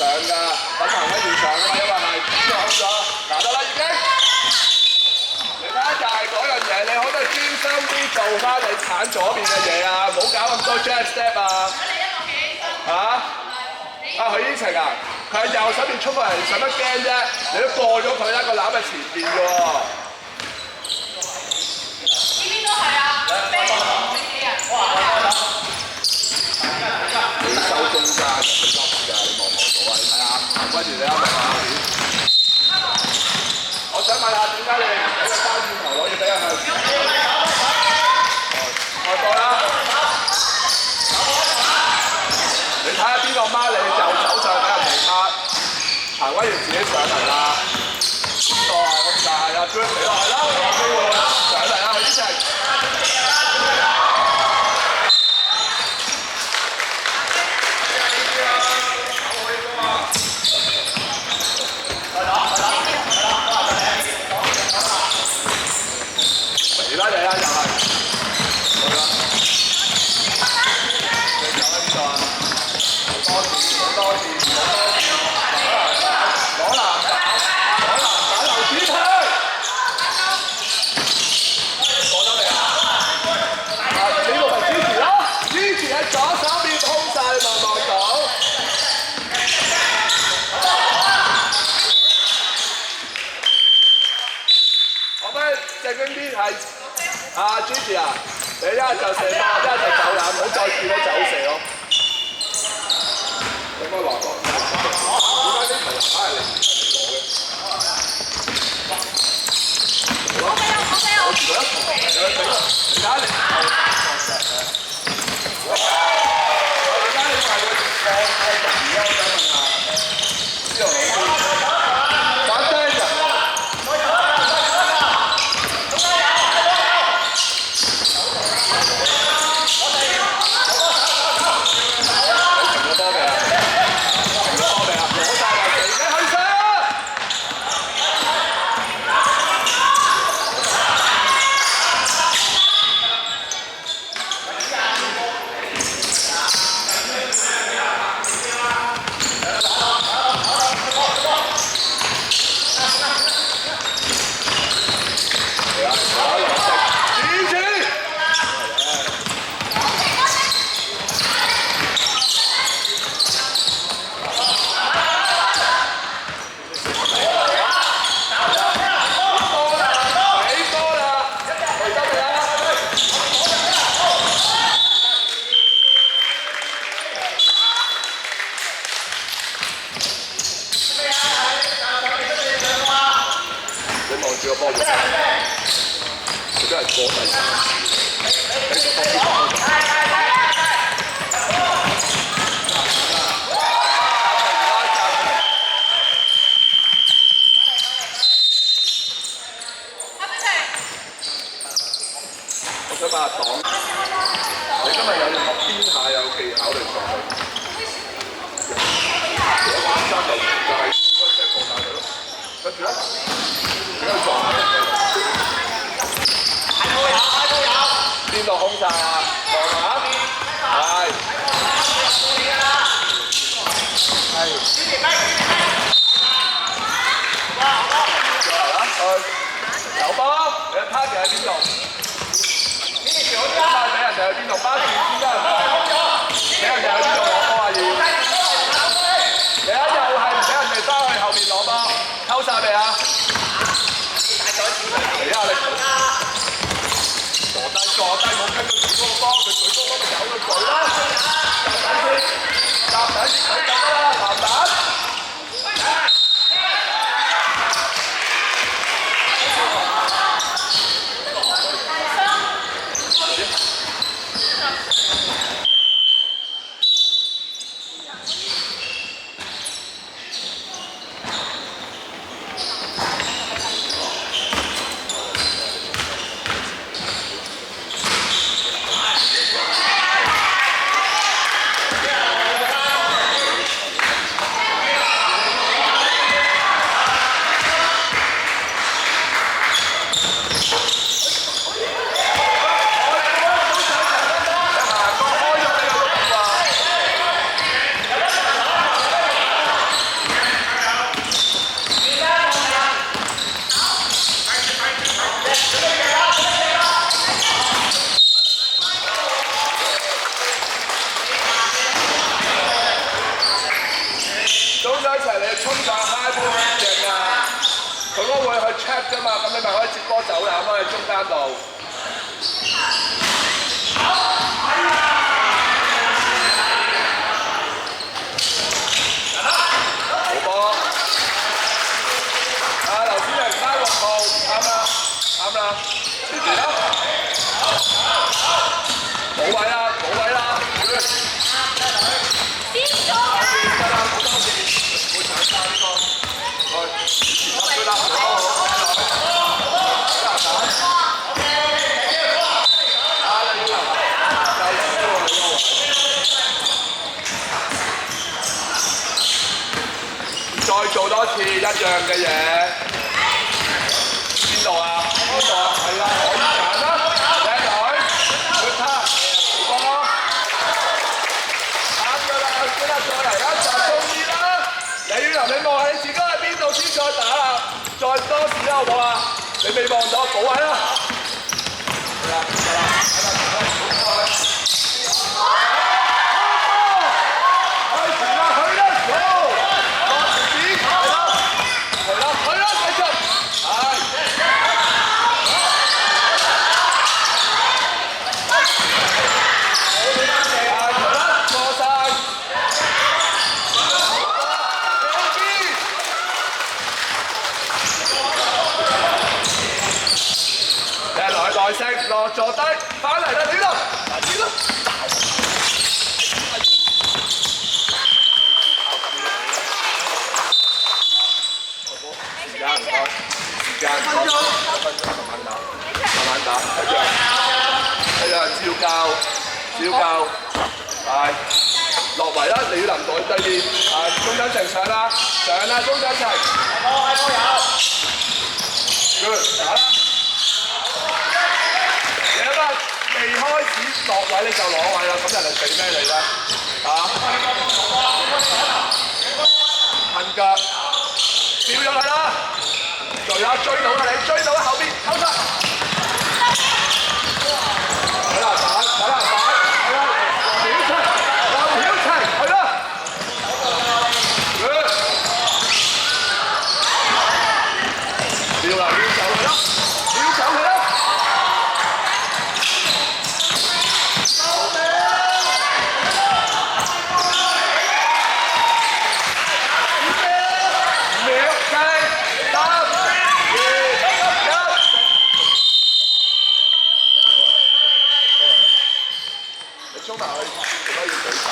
上㗎，等行威要上㗎嘛，因為係之後咗，嗱得啦已經。你睇下就係嗰樣嘢，你可唔可以專心啲做翻你鏟左邊嘅嘢啊？唔好搞咁多 jazz step 啊！嚇？啊許依晴啊，佢喺右手邊衝過嚟，使乜驚啫？你都過咗佢啦，個籃喺前邊㗎喎。呢邊都係啊，飛機啊！你收中間嘅，佢笠㗎，你望唔望到啊？你睇下，跟住你啱唔啱？我想問下點解你哋唔俾個單轉頭攞嘢俾佢？外國啦。你睇下邊個孖你就走上俾人哋孖，行威要自己上嚟啦。邊個啊？咁就係啊 ，Bruce 嚟落嚟啦，有機會上嚟啦，許依晴。嚟啦嚟啦又係，好啦，你走喺邊度啊？好多次，好多次，好多次，攞籃打流子去，過咗未啊？啊，呢個咪支持咯，支持喺左手邊空晒，望唔望到？我咩正經啲係？啊 Gigi 啊，你一係就射波，一係就走籃，唔好再見到走射咯。有冇話過？點解呢球籃係你唔攞嘅？好啊，我如果一球嚟嘅，你睇下你。我而家你係會放人嘅，我想問下。之後攞打低人。咪可以接波走啦，咁喺中間度。好波！啊，劉子明加6號，啱啦，啱啦，前邊啦，冇位啦，冇位啦，得啦，好多謝，唔會搶曬呢個，去，啦，好。再做多次一樣嘅嘢，邊度啊？邊度啊？係啦，可以揀啦，靚女，去拍，好波，啱㗎啦，先啦，再嚟一集中意啦。李雨林，你望下你自己喺邊度先再打啦，再多次啦，好唔好啊？你未望到，補位啦。係啦，係啦，係啦，耐性落坐低，翻嚟啦，呢度，快啲啦！時間5分鐘，慢慢打，一樣照教，係落圍啦，李林隊第2，係中間成上啦，中間齊，good， 打啦！未開始落位你就攞位啦，咁人哋俾咩你咧？噴腳，跳咗佢啦！追到啦你，追到啦後邊，偷殺！好啦，打啦，係啦，劉曉晴，係啦！撩走佢啦！衝埋去，點解要舉手啊？